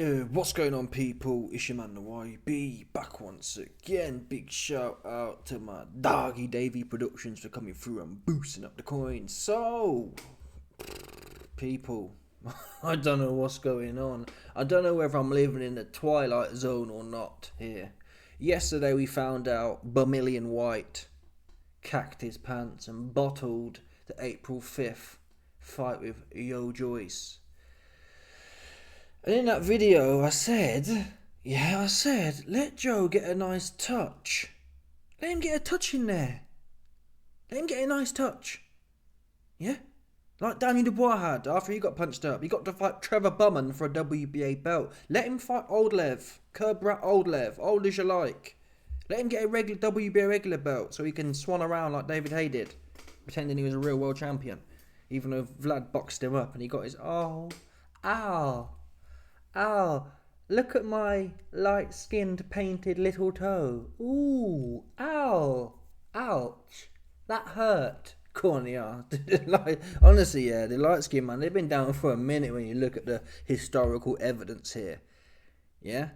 What's going on, people? It's your man, the YB, back once again. Big shout out to my doggy Davey Productions for coming through and boosting up the coins. So, people, I don't know what's going on. I don't know whether I'm living in the Twilight Zone or not here. Yesterday we found out Dillian Whyte cacked his pants and bottled the April 5th fight with Joyce. And in that video I said, let Joe get a nice touch. Let him get a touch in there. Let him get a nice touch. Yeah? Like Daniel Dubois had after he got punched up. He got to fight Trevor Bumman for a WBA belt. Let him fight Old Lev. Curb Rat Old Lev. Old as you like. Let him get a regular WBA regular belt so he can swan around like David Haye did. Pretending he was a real world champion. Even though Vlad boxed him up and he got his, ow, look at my light-skinned painted little toe. Ooh, ow, ouch, that hurt. Corny ass. Honestly, yeah, the light-skinned man, they've been down for a minute when you look at the historical evidence here. Yeah?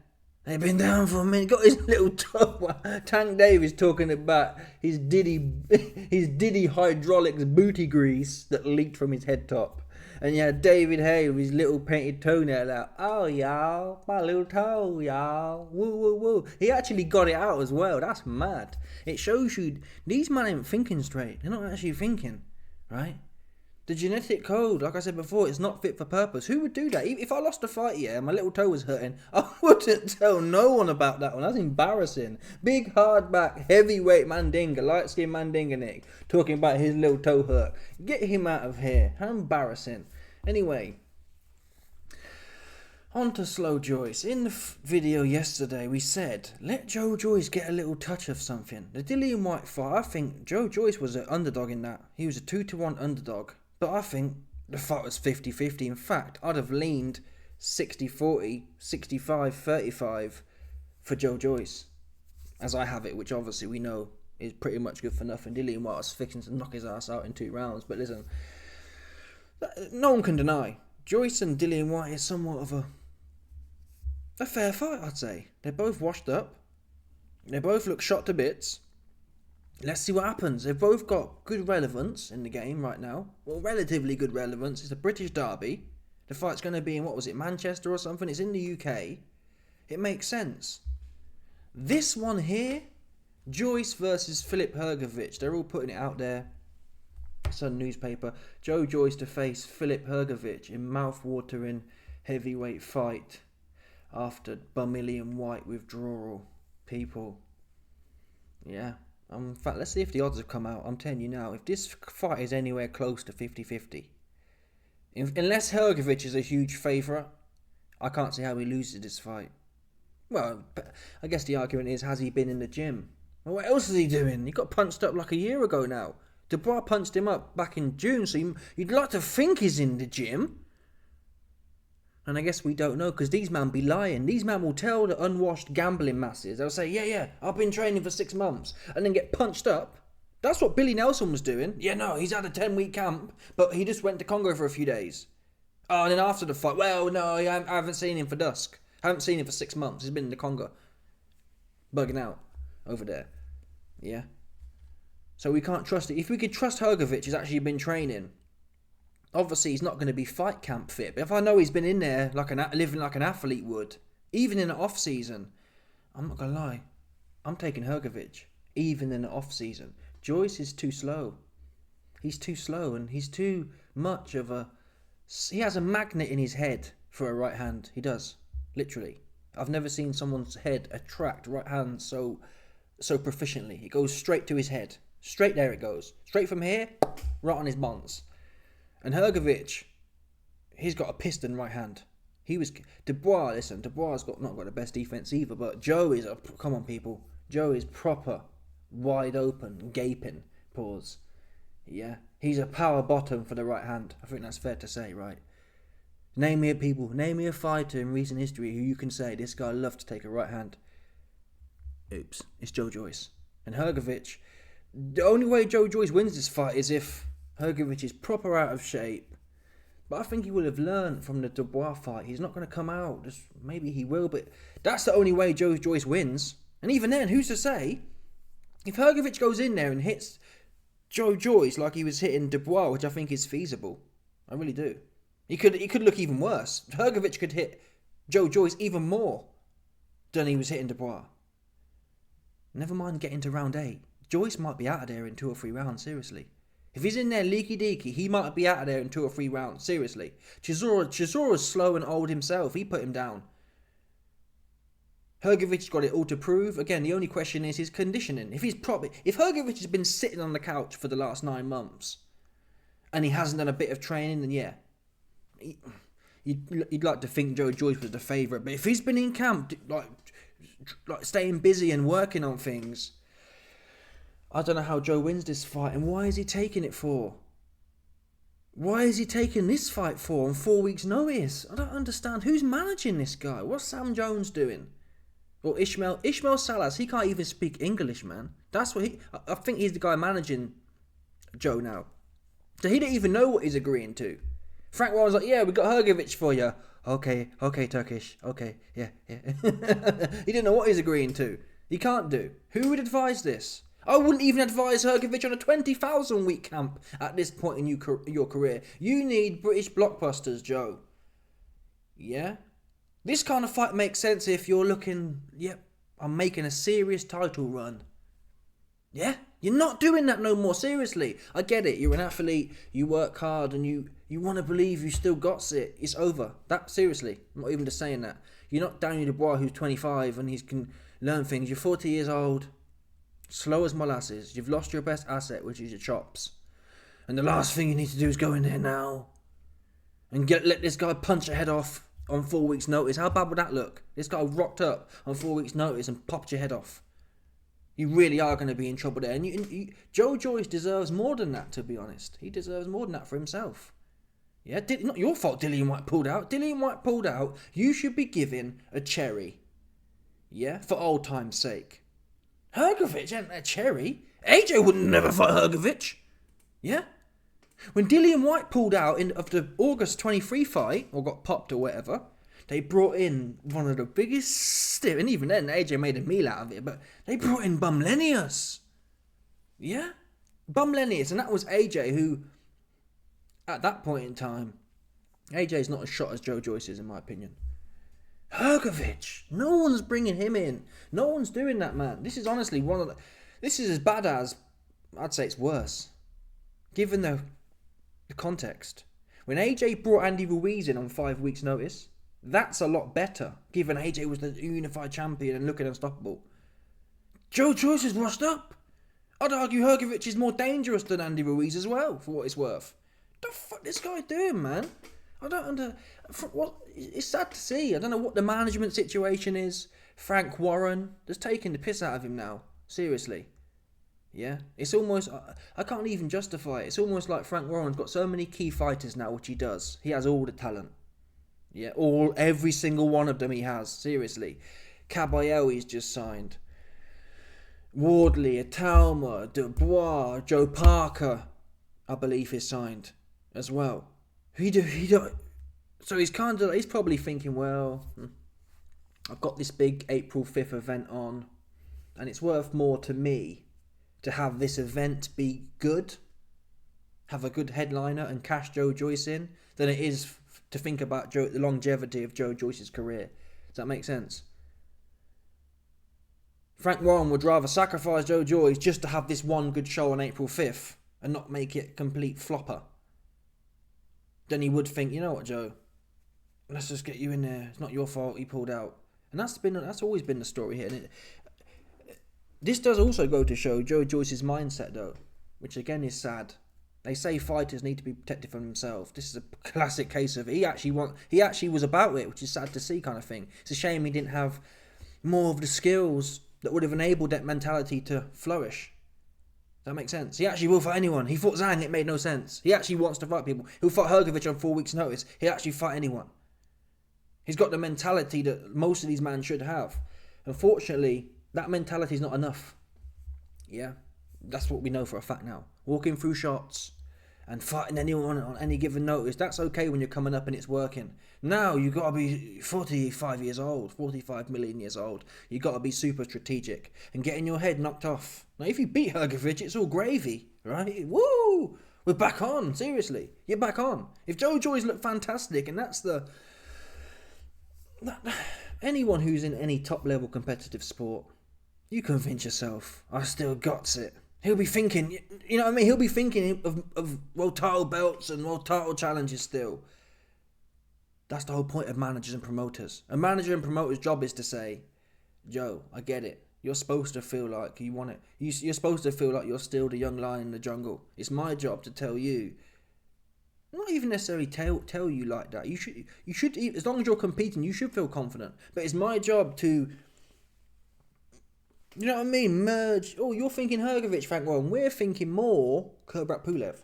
They've been down for a minute. Got his little toe. Tank Davis talking about his Diddy hydraulics booty grease that leaked from his head top. And you had David Haye with his little painted toenail out. Oh, y'all, my little toe, y'all. Woo, woo, woo. He actually got it out as well. That's mad. It shows you these men ain't thinking straight. They're not actually thinking, right? The genetic code, like I said before, is not fit for purpose. Who would do that? If I lost a fight, yeah, and my little toe was hurting, I wouldn't tell no one about that one. That's embarrassing. Big, hardback, heavyweight Mandinga, light-skinned Mandinga Nick, talking about his little toe hurt. Get him out of here. How embarrassing. Anyway, on to Slow Joyce. In the video yesterday, we said, let Joe Joyce get a little touch of something. The Dillian Whyte fight, I think Joe Joyce was an underdog in that. He was a 2-1 underdog. But I think the fight was 50-50. In fact, I'd have leaned 60-40, 65-35 for Joe Joyce. As I have it, which obviously we know is pretty much good for nothing. Dillian Whyte was fixing to knock his ass out in 2 rounds. But listen, no one can deny. Joyce and Dillian Whyte is somewhat of a fair fight, I'd say. They're both washed up. They both look shot to bits. Let's see what happens. They've both got good relevance in the game right now. Well, relatively good relevance. It's a British derby. The fight's going to be in, what was it, Manchester or something? It's in the UK. It makes sense. This one here, Joyce versus Filip Hrgovic. They're all putting it out there. Sun newspaper. Joe Joyce to face Filip Hrgovic in mouth-watering heavyweight fight after Dillian Whyte withdrawal. People. Yeah. In fact, let's see if the odds have come out. I'm telling you now, if this fight is anywhere close to 50-50, unless Hrgovic is a huge favourite, I can't see how he loses this fight. Well, I guess the argument is, has he been in the gym? Well, what else is he doing? He got punched up like a year ago now. Dubois punched him up back in June, so you'd like to think he's in the gym. And I guess we don't know, because these men be lying. These men will tell the unwashed gambling masses. They'll say, yeah, I've been training for 6 months. And then get punched up. That's what Billy Nelson was doing. Yeah, no, he's had a 10-week camp, but he just went to Congo for a few days. Oh, and then after the fight, well, no, I haven't seen him for dusk. I haven't seen him for 6 months. He's been in the Congo. Bugging out over there. Yeah. So we can't trust it. If we could trust Hrgovic, he's actually been training. Obviously, he's not going to be fight camp fit. But if I know he's been in there living like an athlete would, even in the off season, I'm not going to lie. I'm taking Hrgovic, even in the off season. Joyce is too slow. He's too slow, and he's too much of a. He has a magnet in his head for a right hand. He does, literally. I've never seen someone's head attract right hand so proficiently. It goes straight to his head. Straight there it goes. Straight from here, right on his bonds. And Hrgovic, he's got a piston right hand. Dubois has not got the best defense either, but Joe is come on people. Joe is proper, wide open, gaping, pause. Yeah, he's a power bottom for the right hand. I think that's fair to say, right? Name me a fighter in recent history who you can say, this guy loved to take a right hand. Oops, it's Joe Joyce. And Hrgovic, the only way Joe Joyce wins this fight is if Hrgovic is proper out of shape. But I think he will have learned from the Dubois fight. He's not going to come out. Just maybe he will, but that's the only way Joe Joyce wins. And even then, who's to say? If Hrgovic goes in there and hits Joe Joyce like he was hitting Dubois, which I think is feasible, I really do. He could look even worse. Hrgovic could hit Joe Joyce even more than he was hitting Dubois. Never mind getting to round 8. Joyce might be out of there in 2 or 3 rounds, seriously. If he's in there leaky deaky, he might be out of there in 2 or 3 rounds, seriously. Chisora's slow and old himself. He put him down. Hrgovic's got it all to prove. Again, the only question is his conditioning. If Hrgovic has been sitting on the couch for the last 9 months and he hasn't done a bit of training, then yeah, you'd like to think Joe Joyce was the favourite. But if he's been in camp, like staying busy and working on things, I don't know how Joe wins this fight. And why is he taking it for? Why is he taking this fight for on 4 weeks' notice? I don't understand. Who's managing this guy? What's Sam Jones doing? Or Ishmael Salas, he can't even speak English, man. That's what I think he's the guy managing Joe now. So he didn't even know what he's agreeing to. Frank Warren's like, yeah, we got Hrgovic for you. Okay, Turkish. Okay, yeah. He didn't know what he's agreeing to. He can't do. Who would advise this? I wouldn't even advise Hrgovic on a 20,000 week camp at this point in your career. You need British blockbusters, Joe. Yeah? This kind of fight makes sense if you're looking, yep, I'm making a serious title run. Yeah? You're not doing that no more, seriously. I get it, you're an athlete, you work hard, and you want to believe you still got it. It's over. That, seriously, I'm not even just saying that. You're not Daniel Dubois, who's 25, and he can learn things. You're 40 years old, slow as molasses. You've lost your best asset, which is your chops. And the last thing you need to do is go in there now and let this guy punch your head off on 4 weeks' notice. How bad would that look? This guy rocked up on 4 weeks' notice and popped your head off. You really are going to be in trouble there. And Joe Joyce deserves more than that, to be honest. He deserves more than that for himself. Yeah, not your fault Dillian Whyte pulled out. Dillian Whyte pulled out. You should be given a cherry. Yeah, for old time's sake. Hrgovic ain't a cherry. AJ wouldn't never fight Hrgovic. Yeah? When Dillian Whyte pulled out of the August 23 fight, or got popped or whatever, they brought in one of the biggest and even then AJ made a meal out of it, but they brought in Bumlenius. Yeah? Bumlenius, and that was AJ who, at that point in time, AJ's not as shot as Joe Joyce is, in my opinion. Hrgovic, no one's bringing him in. No one's doing that, man. This is honestly this is as bad as, I'd say it's worse. Given the context. When AJ brought Andy Ruiz in on 5 weeks' notice, that's a lot better, given AJ was the unified champion and looking unstoppable. Joe Joyce is washed up. I'd argue Hrgovic is more dangerous than Andy Ruiz as well, for what it's worth. What the fuck this guy doing, man? I don't it's sad to see. I don't know what the management situation is. Frank Warren, just taking the piss out of him now. Seriously. Yeah? It's almost, I can't even justify it. It's almost like Frank Warren's got so many key fighters now, which he does. He has all the talent. Yeah, every single one of them he has. Seriously. Caballero he's just signed. Wardley, Atalma, Dubois, Joe Parker, I believe is signed as well. So he's probably thinking, well, I've got this big April 5th event on, and it's worth more to me to have this event be good, have a good headliner and cash Joe Joyce in, than it is to think about the longevity of Joe Joyce's career. Does that make sense? Frank Warren would rather sacrifice Joe Joyce just to have this one good show on April 5th and not make it a complete flopper. Then he would think, you know what, Joe? Let's just get you in there. It's not your fault he pulled out. And that's always been the story here. This does also go to show Joe Joyce's mindset, though, which again is sad. They say fighters need to be protected from themselves. This is a classic case of he actually was about it, which is sad to see, kind of thing. It's a shame he didn't have more of the skills that would have enabled that mentality to flourish. Does that make sense? He actually will fight anyone. He fought Zhang, it made no sense. He actually wants to fight people. He'll fight Hrgovic on 4 weeks' notice. He'll actually fight anyone. He's got the mentality that most of these men should have. Unfortunately, that mentality is not enough. Yeah? That's what we know for a fact now. Walking through shots and fighting anyone on any given notice, that's okay when you're coming up and it's working. Now you got to be 45 years old, 45 million years old. You got to be super strategic and getting your head knocked off. Now, if you beat Hrgovic, it's all gravy, right? Woo! We're back on. Seriously, you're back on. If Joyce looked fantastic, and that's the anyone who's in any top level competitive sport, you convince yourself, I still got it. He'll be thinking, you know what I mean? He'll be thinking of world title belts and world title challenges still. That's the whole point of managers and promoters. A manager and promoter's job is to say, Joe, I get it. You're supposed to feel like you want it. You're supposed to feel like you're still the young lion in the jungle. It's my job to tell you. Not even necessarily tell you like that. You should, as long as you're competing, you should feel confident. But it's my job to, you know what I mean? Merge. Oh, you're thinking Hrgovic, Frank. Well, we're thinking more Kubrat Pulev.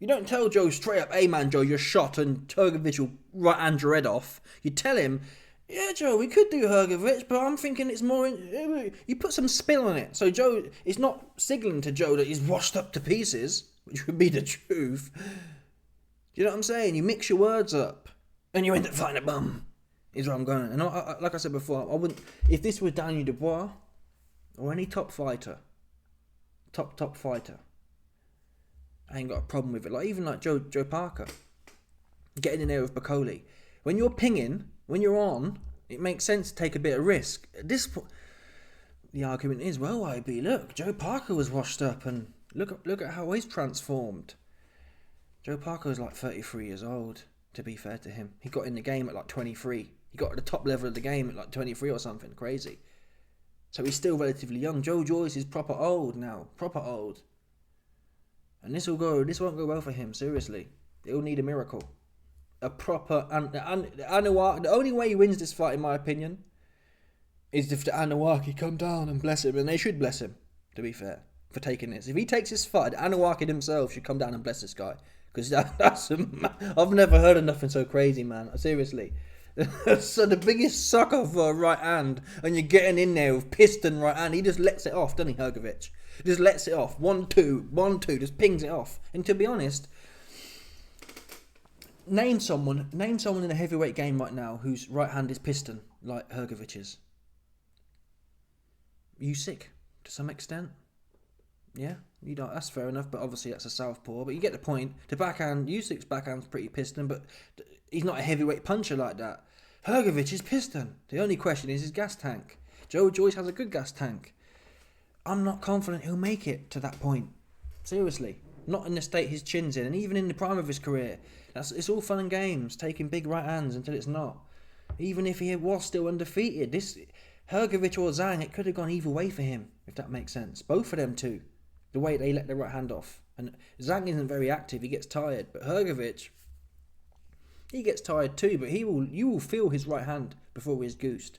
You don't tell Joe straight up, hey man, Joe, you're shot and Hrgovic will right hand your head off. You tell him, yeah, Joe, we could do Hrgovic, but I'm thinking it's more. You put some spin on it. So Joe, it's not signalling to Joe that he's washed up to pieces, which would be the truth. You know what I'm saying? You mix your words up and you end up fighting a bum, is where I'm going. And like I said before, I wouldn't, if this was Daniel Dubois, or any top fighter, top fighter, I ain't got a problem with it. Like even like Joe Parker, getting in there with Bacoli. When you're pinging, when you're on, it makes sense to take a bit of risk. At this point, the argument is, well, IB, look, Joe Parker was washed up, and look at how he's transformed. Joe Parker was like 33 years old. To be fair to him, he got in the game at like 23. He got at the top level of the game at like 23 or something crazy. So he's still relatively young. Joe Joyce is proper old now. Proper old. And this won't go well for him, seriously. He'll need a miracle. A proper... the only way he wins this fight, in my opinion, is if the Anunnaki come down and bless him. And they should bless him, to be fair, for taking this. If he takes this fight, the Anunnaki himself should come down and bless this guy. Because that's... I've never heard of nothing so crazy, man. Seriously. So the biggest sucker for a right hand, and you're getting in there with piston right hand, he just lets it off, doesn't he, Hrgovic? Just lets it off. 1-2, just pings it off. And to be honest, name someone in a heavyweight game right now whose right hand is piston, like Hrgovic's. Usyk, to some extent. Yeah, you know, that's fair enough, but obviously that's a southpaw. But you get the point. The backhand, Usyk's backhand's pretty piston, but he's not a heavyweight puncher like that. Hrgovic is piston. The only question is his gas tank. Joe Joyce has a good gas tank. I'm not confident he'll make it to that point. Seriously. Not in the state his chin's in, and even in the prime of his career. It's all fun and games, taking big right hands until it's not. Even if he was still undefeated, this Hrgovic or Zhang, it could have gone either way for him, if that makes sense. Both of them too. The way they let their right hand off. And Zhang isn't very active, he gets tired. But Hrgovic, he gets tired too, but you will feel his right hand before he's goosed.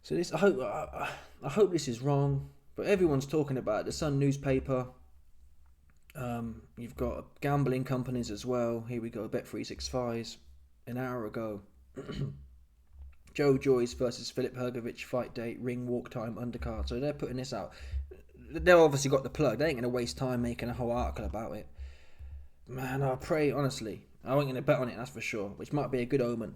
So this, I hope this is wrong, but everyone's talking about it. The Sun newspaper. You've got gambling companies as well. Here we go, Bet365's an hour ago. Joe Joyce versus Filip Hrgovic fight date, ring, walk time, undercard. So they're putting this out. They've obviously got the plug. They ain't going to waste time making a whole article about it. Man, I pray, honestly. I ain't going to bet on it, that's for sure, which might be a good omen.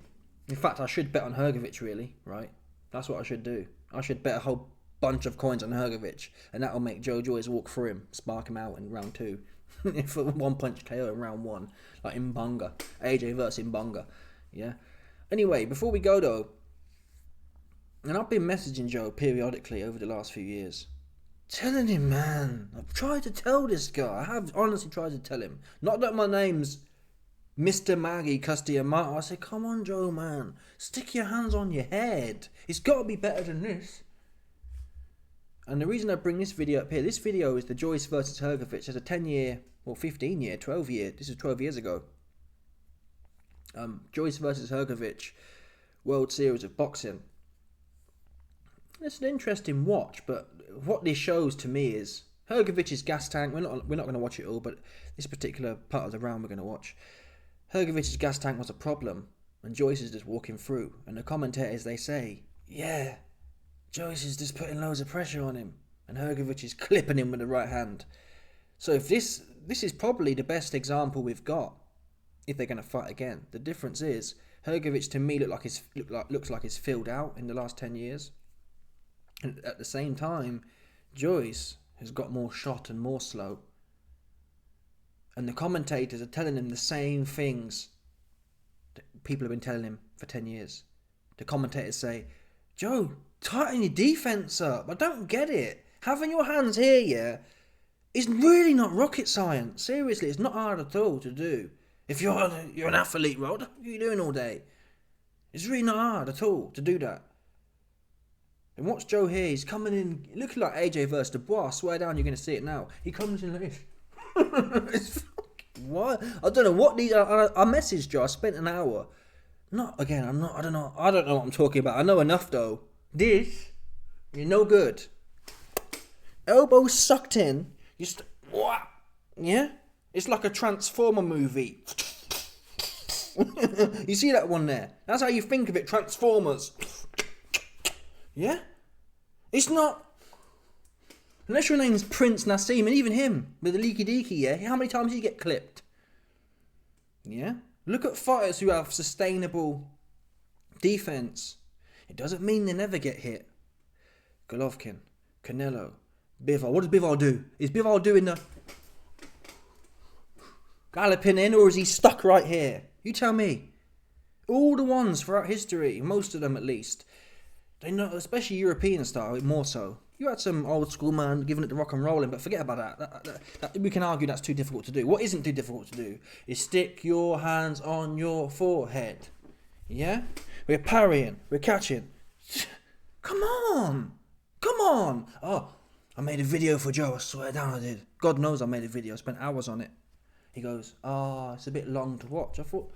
In fact, I should bet on Hrgovic, really, right? That's what I should do. I should bet a whole bunch of coins on Hrgovic, and that'll make Joe Joyce walk through him, spark him out in round 2. For one punch KO in round 1. Like Mbanga. AJ versus Mbanga. Yeah? Anyway, before we go though, and I've been messaging Joe periodically over the last few years. Telling him, man. I've tried to tell this guy. I have honestly tried to tell him. Not that my name's Mr. Maggie Custiamato. I said, come on, Joe, man. Stick your hands on your head. It's got to be better than this. And the reason I bring this video up here, this video is the Joyce versus Hrgovic. There's a 10-year, or 15-year, 12-year. This is 12 years ago. Joyce versus Hrgovic World Series of Boxing. It's an interesting watch, but what this shows to me is Hrgovic's gas tank. We're not going to watch it all, but this particular part of the round we're going to watch. Hrgovic's gas tank was a problem, and Joyce is just walking through. And the commentators, they say, yeah, Joyce is just putting loads of pressure on him, and Hrgovic is clipping him with the right hand. So if this this is probably the best example we've got if they're going to fight again. The difference is Hrgovic to me looks like he's filled out in the last 10 years. And at the same time, Joyce has got more shot and more slow. And the commentators are telling him the same things that people have been telling him for 10 years. The commentators say, Joe, tighten your defence up. I don't get it. Having your hands here, yeah, is really not rocket science. Seriously, it's not hard at all to do. If you're an athlete, what are you doing all day? It's really not hard at all to do that. And watch Joe here. He's coming in looking like AJ versus Dubois. I swear down, you're going to see it now. He comes in like this. It's what? I don't know what these. I messaged Joe. I spent an hour. Not again. I don't know what I'm talking about. I know enough though. This, you're no good. Elbow sucked in. What? Yeah. It's like a Transformer movie. You see that one there? That's how you think of it. Transformers. Yeah? It's not. Unless your name's Prince Nassim, and even him, with the leaky deaky, yeah? How many times did you get clipped? Yeah? Look at fighters who have sustainable defense. It doesn't mean they never get hit. Golovkin, Canelo, Bivol. What does Bivol do? Is Bivol doing the galloping in, or is he stuck right here? You tell me. All the ones throughout history, most of them at least, they know, especially European style, more so. You had some old school man giving it the rock and rolling, but forget about that. We can argue that's too difficult to do. What isn't too difficult to do is stick your hands on your forehead. Yeah? We're parrying. We're catching. Come on. Come on. Oh, I made a video for Joe. I swear down I did. God knows I made a video. I spent hours on it. He goes, it's a bit long to watch. I thought,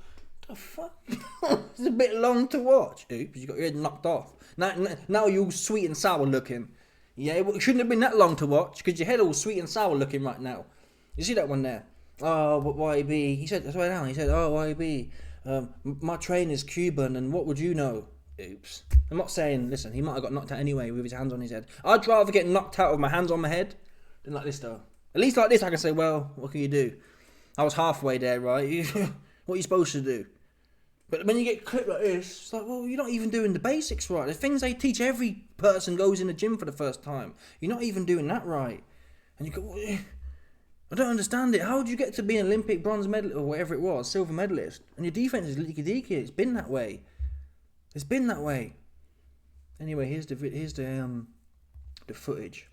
the fuck? It's a bit long to watch. Oops, you got your head knocked off. Now you're all sweet and sour looking. Yeah, it shouldn't have been that long to watch, because your head all sweet and sour looking right now. You see that one there? Oh, but YB. He said, that's right now. He said, YB, my trainer's Cuban, and what would you know? Oops. I'm not saying, listen, he might have got knocked out anyway with his hands on his head. I'd rather get knocked out with my hands on my head than like this, though. At least like this, I can say, well, what can you do? I was halfway there, right? What are you supposed to do? But when you get clipped like this, it's like, well, you're not even doing the basics right. The things they teach every person goes in the gym for the first time. You're not even doing that right. And you go, I don't understand it. How did you get to be an Olympic bronze medal or whatever it was, silver medalist? And your defense is leaky deaky. It's been that way. It's been that way. Anyway, here's the footage.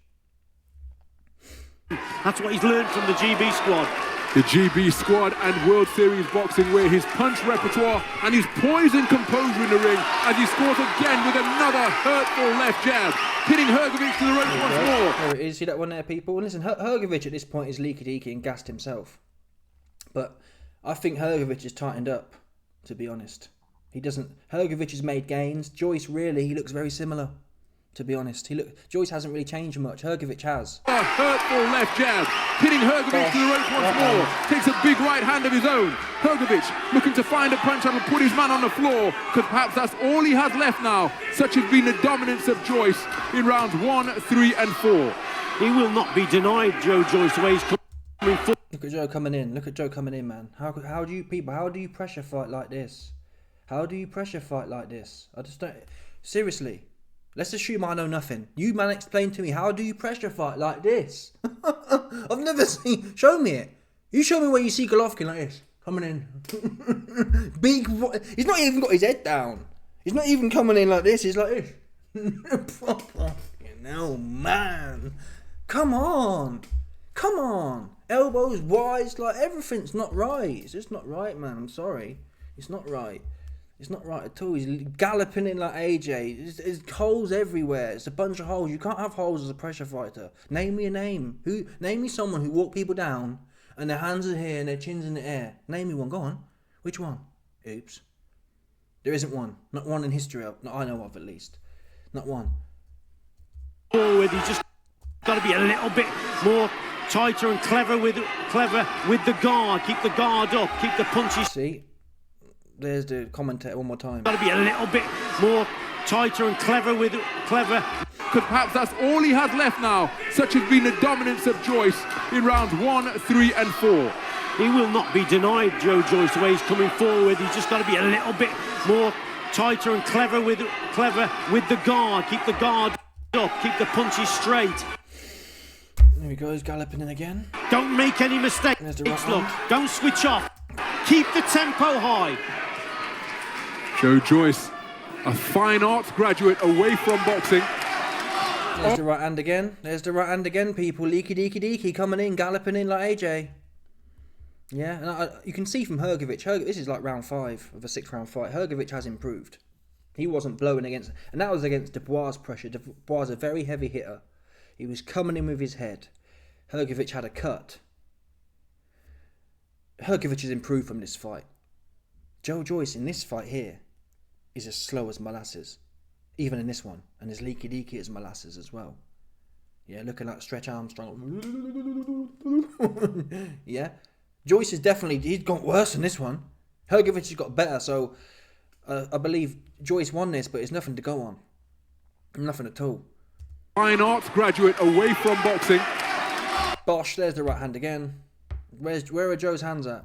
That's what he's learned from the GB squad. The GB squad and World Series boxing, where his punch repertoire and his poise and composure in the ring as he scores again with another hurtful left jab, hitting Hrgovic to the ropes once more. There it is. See that one there, people? And listen, Hrgovic at this point is leaky deaky and gassed himself. But I think Hrgovic is tightened up, to be honest. Hrgovic has made gains. Joyce, really, he looks very similar. To be honest, Joyce hasn't really changed much. Hrgovic has. A hurtful left jab, hitting Hrgovic to the ropes once more. Takes a big right hand of his own. Hrgovic looking to find a punch that will put his man on the floor, because perhaps that's all he has left now. Such has been the dominance of Joyce in rounds 1, 3, and 4. He will not be denied, Joe Joyce, the way he's coming forward. Look at Joe coming in. Look at Joe coming in, man. How do you pressure fight like this? How do you pressure fight like this? I just don't. Seriously. Let's assume I know nothing. You, man, explain to me, how do you pressure fight like this? I've never seen... Show me it. You show me where you see Golovkin like this. Coming in. Big... He's not even got his head down. He's not even coming in like this. He's like this. No, man. Come on. Come on. Elbows wide. Like, everything's not right. It's just not right, man. I'm sorry. It's not right. It's not right at all. He's galloping in like AJ. There's holes everywhere. It's a bunch of holes. You can't have holes as a pressure fighter. Name me a name. Name me someone who walk people down and their hands are here and their chin's in the air. Name me one. Go on. Which one? Oops. There isn't one. Not one in history. Not I know of, at least. Not one. Forward. He's just got to be a little bit more tighter and clever with the guard. Keep the guard up. Keep the punches. See? There's the commentator one more time. Got to be a little bit more tighter and clever. because perhaps that's all he has left now. Such has been the dominance of Joyce in rounds 1, 3 and 4. He will not be denied, Joyce, the way he's coming forward. He's just got to be a little bit more tighter and clever with the guard. Keep the guard up, keep the punches straight. There he goes, galloping in again. Don't make any mistakes. There's the right Look, hand. don't switch off. Keep the tempo high. Joe Joyce, a fine arts graduate away from boxing. There's the right hand again. There's the right hand again, people. Leaky deaky deaky coming in, galloping in like AJ. Yeah, and you can see from Hrgovic, this is like round 5 of a 6-round fight. Hrgovic has improved. He wasn't blowing against, and that was against Dubois' pressure. Dubois is a very heavy hitter. He was coming in with his head. Hrgovic had a cut. Hrgovic has improved from this fight. Joe Joyce in this fight here is as slow as molasses. Even in this one. And as leaky deaky as molasses as well. Yeah, looking like Stretch Armstrong. Yeah. Joyce has he's got worse than this one. Hrgovic has got better, so I believe Joyce won this, but it's nothing to go on. Nothing at all. Fine arts graduate away from boxing. Bosh, there's the right hand again. Where are Joe's hands at?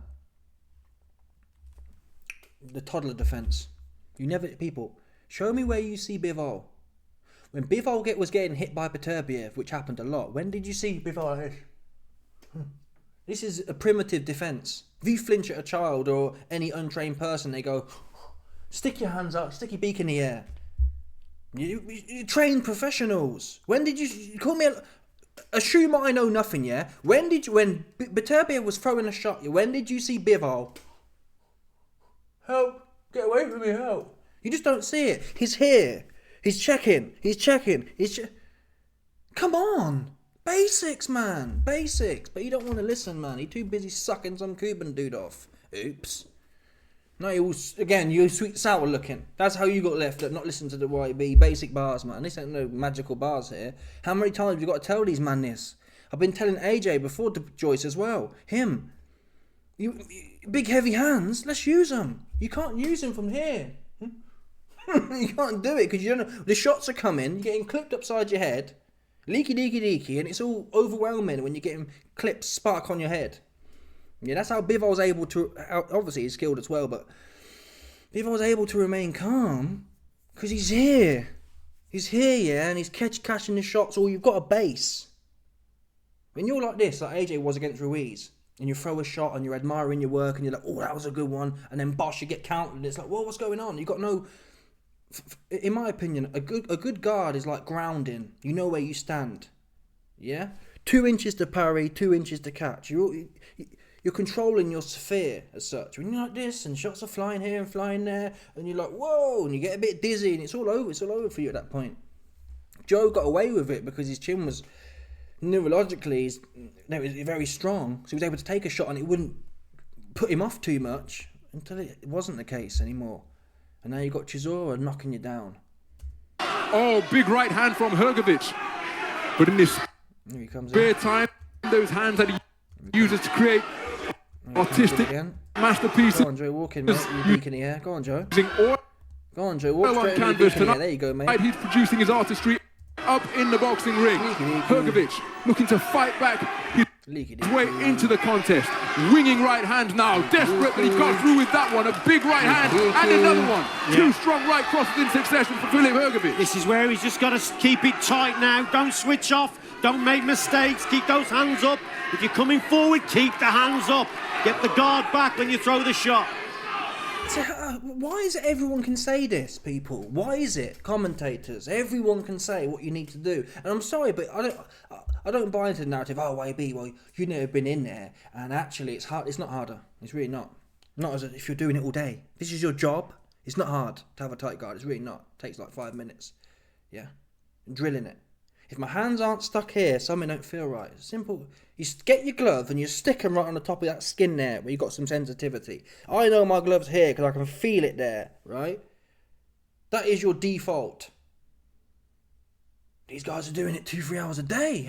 The toddler defence. People, show me where you see Bivol. When Bivol was getting hit by Beterbiev, which happened a lot, when did you see Bivol? This is a primitive defence. If you flinch at a child or any untrained person, they go, stick your hands up, stick your beak in the air. You trained professionals. When did you call me assume I know nothing, yeah? When Beterbiev was throwing a shot, when did you see Bivol? Help! Get away from me, help! You just don't see it. He's here. He's checking. Come on! Basics, man! Basics! But you don't want to listen, man. You're too busy sucking some Cuban dude off. Oops. No, you sweet sour looking. That's how you got left, not listening to the YB. Basic bars, man. This ain't no magical bars here. How many times have you got to tell these man this? I've been telling AJ before to Joyce as well. Him. You big heavy hands, let's use them. You can't use them from here. You can't do it because you don't know. The shots are coming, you're getting clipped upside your head. Leaky deaky deaky, and it's all overwhelming when you're getting clips spark on your head. Yeah, that's how Bivol's able to, obviously he's skilled as well, but Bivol's able to remain calm because he's here. He's here, yeah, and he's catching the shots, or you've got a base. When you're like this, like AJ was against Ruiz, and you throw a shot and you're admiring your work and you're like, oh, that was a good one, and then bosh, you get countered, and it's like, whoa, what's going on? You've got no... In my opinion, a good guard is like grounding. You know where you stand. Yeah? 2 inches to parry, 2 inches to catch. You're controlling your sphere as such. When you're like this and shots are flying here and flying there and you're like, whoa, and you get a bit dizzy and it's all over for you at that point. Joe got away with it because his chin was neurologically very strong, so he was able to take a shot and it wouldn't put him off too much until it wasn't the case anymore. And now you've got Chisora knocking you down. Oh, big right hand from Hrgovic. But in this spare time, those hands that he uses to create artistic masterpieces. Go on, Joe, walk in, mate. You beak in the air. Go on, Joe. Go on, Joe, walk straight in the beak in the air. There you go, mate. He's producing his artistry up in the boxing ring. Hrgovic looking to fight back his way into the contest. Winging right hand now. Desperate that he got through with that one. A big right hand and another one. Yeah. 2 strong right crosses in succession for Filip Hrgovic. This is where he's just got to keep it tight now. Don't switch off. Don't make mistakes. Keep those hands up. If you're coming forward, keep the hands up. Get the guard back when you throw the shot. So, why is it everyone can say this, people? Why is it, commentators? Everyone can say what you need to do. And I'm sorry, but I don't buy into the narrative. Oh, YB, well, you've never been in there, and actually, it's hard. It's not harder. It's really not. Not as if you're doing it all day. This is your job. It's not hard to have a tight guard. It's really not. It takes like 5 minutes. Yeah, drilling it. If my hands aren't stuck here, something don't feel right. It's simple. You get your glove and you stick them right on the top of that skin there where you've got some sensitivity. I know my glove's here because I can feel it there, right? That is your default. These guys are doing it 2-3 hours a day.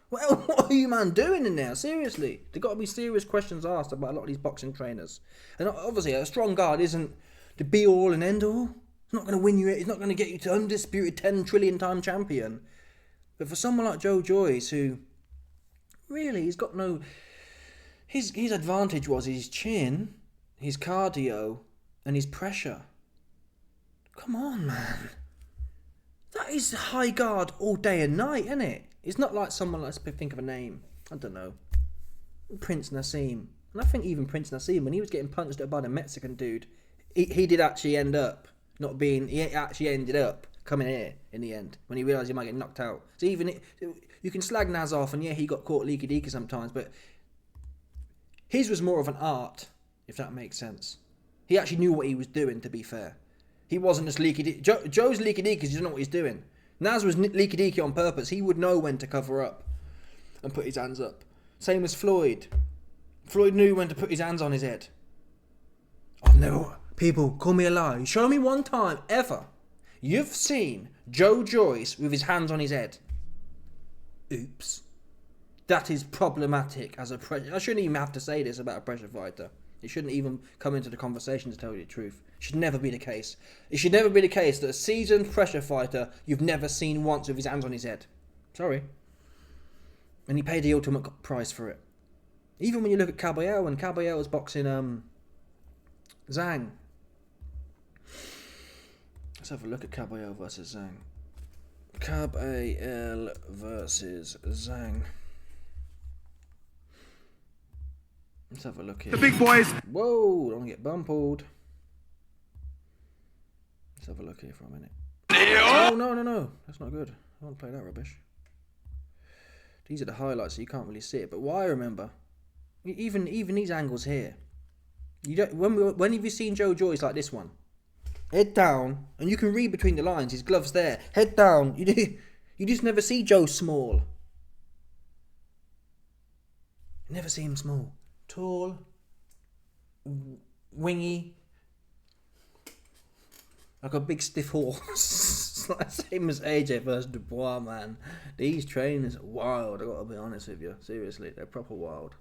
What are you, man, doing in there? Seriously. There's got to be serious questions asked about a lot of these boxing trainers. And obviously, a strong guard isn't the be-all and end-all. It's not going to win you. It's not going to get you to undisputed 10 trillion time champion. But for someone like Joe Joyce, who really, he's got no... His advantage was his chin, his cardio, and his pressure. Come on, man. That is high guard all day and night, isn't it? It's not like someone, let's think of a name. I don't know. Prince Nassim. And I think even Prince Nassim, when he was getting punched up by the Mexican dude, he did actually end up not being... He actually ended up coming here in the end when he realised he might get knocked out. So even... You can slag Naz off, and yeah, he got caught leaky-deaky sometimes, but his was more of an art, if that makes sense. He actually knew what he was doing, to be fair. He wasn't just leaky-deaky. Joe's leaky-deaky because he doesn't know what he's doing. Naz was leaky-deaky on purpose. He would know when to cover up and put his hands up. Same as Floyd. Floyd knew when to put his hands on his head. I've never... People, call me a liar. Show me one time, ever, you've seen Joe Joyce with his hands on his head. Oops. That is problematic as a pressure... I shouldn't even have to say this about a pressure fighter. It shouldn't even come into the conversation, to tell you the truth. It should never be the case. It should never be the case that a seasoned pressure fighter you've never seen once with his hands on his head. Sorry. And he paid the ultimate price for it. Even when you look at Caballero, when Caballero was boxing Zhang. Let's have a look at Caballero versus Zhang. Caballero versus Zhang. Let's have a look here. The big boys. Whoa, don't get bumpled. Let's have a look here for a minute. Oh, no. That's not good. I don't want to play that rubbish. These are the highlights, so you can't really see it. But what I remember, even these angles here, you don't. When have you seen Joe Joyce like this one? Head down, and you can read between the lines. His gloves there. Head down. You just never see Joe small. You never see him small. Tall, wingy, like a big stiff horse. Like same as AJ versus Dubois, man. These trainers are wild, I gotta be honest with you. Seriously, they're proper wild.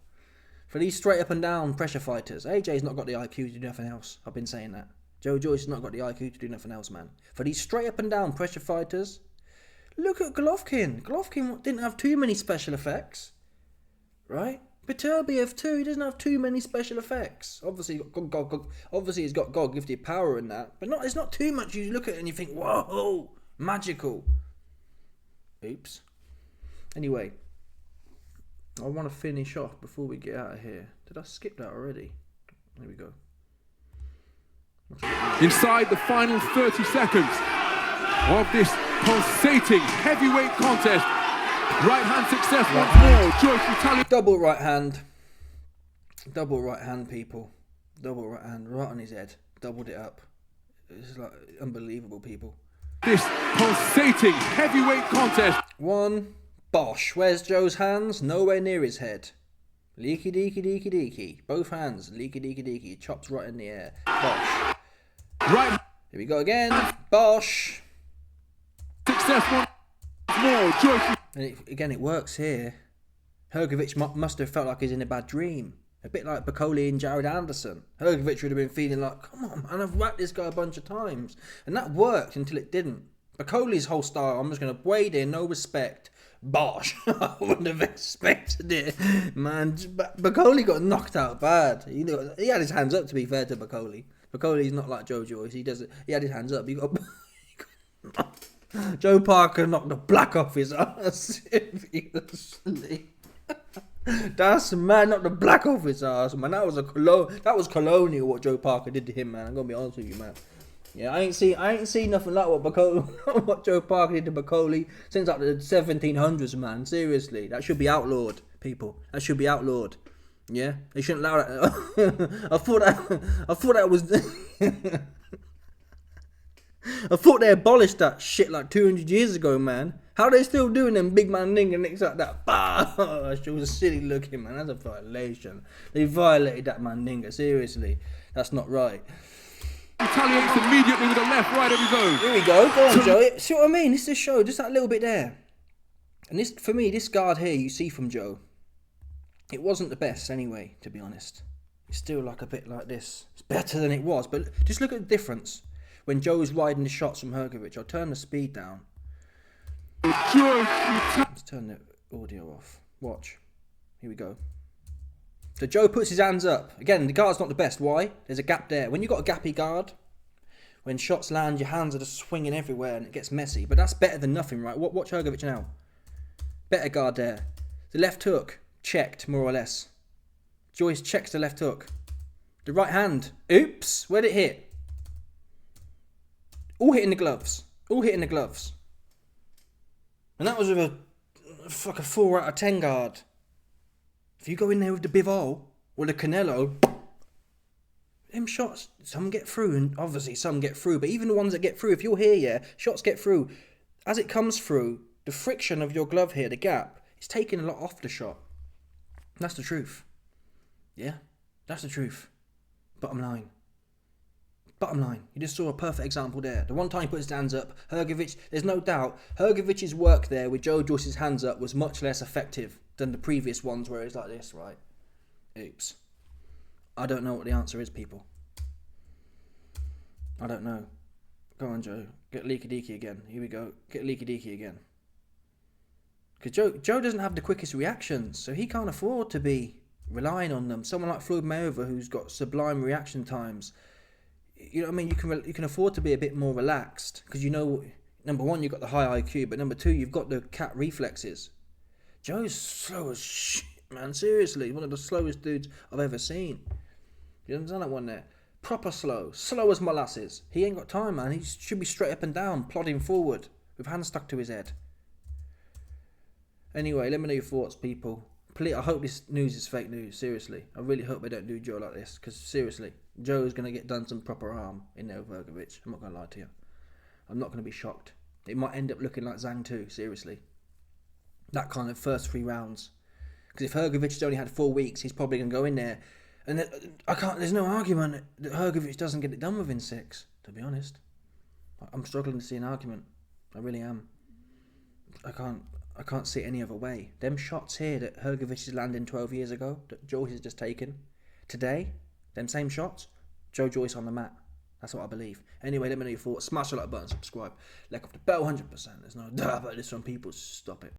For these straight up and down pressure fighters, AJ's not got the IQ to do nothing else. I've been saying that. Joe Joyce has not got the IQ to do nothing else, man. For these straight up and down pressure fighters, look at Golovkin. Golovkin didn't have too many special effects, right? Beterbiev too, he doesn't have too many special effects. Obviously, he's got God-gifted power in that, but it's not too much. You look at it and you think, whoa, magical. Oops. Anyway, I want to finish off before we get out of here. Did I skip that already? There we go. Inside the final 30 seconds of this pulsating heavyweight contest. Right hand success once more. Joyce retaliates. Double right hand. Double right hand, people. Double right hand right on his head. Doubled it up. It's like unbelievable, people. This pulsating heavyweight contest. One. Bosh. Where's Joe's hands? Nowhere near his head. Leaky deaky deaky deaky. Both hands. Leaky deaky deaky. Chops right in the air. Bosh. Right. Here we go again. Bosh. Success once more. Joyce. And again, it works here. Hrgovic must have felt like he's in a bad dream. A bit like Bakoli and Jared Anderson. Hrgovic would have been feeling like, come on, man, I've whacked this guy a bunch of times. And that worked until it didn't. Bakoli's whole style, I'm just going to wade in, no respect. Bosh. I wouldn't have expected it. Man, Bakoli got knocked out bad. He had his hands up, to be fair to Bakoli. Bakoli's not like Joe Joyce. He had his hands up. He got Joe Parker knocked the black off his ass. Seriously. That's man, knocked the black off his ass, man. That was colonial what Joe Parker did to him, man. I'm gonna be honest with you, man. Yeah, I ain't seen nothing like what Joe Parker did to Bakoli since like the 1700s, man. Seriously, that should be outlawed, people. That should be outlawed. Yeah, they shouldn't allow that. I thought that was. I thought they abolished that shit like 200 years ago, man. How they still doing them big man ning and things like that? Bah! She was silly looking, man. That's a violation. They violated that man Ninga. Seriously, that's not right. Retaliates immediately with a left right of his own. Here we go. Go on, Joe. See what I mean? This is show just that little bit there. And this, for me, this guard here you see from Joe, it wasn't the best anyway, to be honest. It's still like a bit like this. It's better than it was, but just look at the difference. when Joe's riding the shots from Hrgovic. I'll turn the speed down. Let's turn the audio off. Watch. Here we go. So Joe puts his hands up. Again, the guard's not the best. Why? There's a gap there. When you've got a gappy guard, when shots land, your hands are just swinging everywhere and it gets messy. But that's better than nothing, right? Watch Hrgovic now. Better guard there. The left hook, checked, more or less. Joyce checks the left hook. The right hand. Oops. Where'd it hit? All hitting the gloves. All hitting the gloves. And that was with a 4 out of 10 guard. If you go in there with the Bivol or the Canelo, them shots, some get through, and obviously some get through, but even the ones that get through, if you're here, yeah, shots get through. As it comes through, the friction of your glove here, the gap, it's taking a lot off the shot. That's the truth. Yeah, that's the truth. Bottom line. Bottom line. You just saw a perfect example there. The one time he put his hands up, Hrgovic, there's no doubt, Hrgovic's work there with Joe Joyce's hands up was much less effective than the previous ones where it's like this, right? Oops. I don't know what the answer is, people. I don't know. Go on, Joe. Get leaky deaky again. Here we go. Get leaky deaky again. Because Joe doesn't have the quickest reactions, so he can't afford to be relying on them. Someone like Floyd Mayweather, who's got sublime reaction times, you know what I mean? You can afford to be a bit more relaxed because you know, number one, you've got the high IQ, but number two, you've got the cat reflexes. Joe's slow as shit, man. Seriously, one of the slowest dudes I've ever seen. You understand that one there? Proper slow. Slow as molasses. He ain't got time, man. He should be straight up and down, plodding forward, with hands stuck to his head. Anyway, let me know your thoughts, people. Please, I hope this news is fake news, seriously. I really hope they don't do Joe like this, because seriously, Joe's going to get done some proper harm in there with Hrgovic. I'm not going to lie to you. I'm not going to be shocked. It might end up looking like Zhang 2, seriously. That kind of first 3 rounds. Because if Hrgovic has only had 4 weeks, he's probably going to go in there. And there's no argument that Hrgovic doesn't get it done within 6, to be honest. I'm struggling to see an argument. I really am. I can't see it any other way. Them shots here that Hrgovic is landing 12 years ago, that Joyce has just taken, today, them same shots, Joe Joyce on the mat. That's what I believe. Anyway, let me know your thoughts. Smash the like button, subscribe. Like off the bell, 100%. There's no doubt about this from people. Stop it.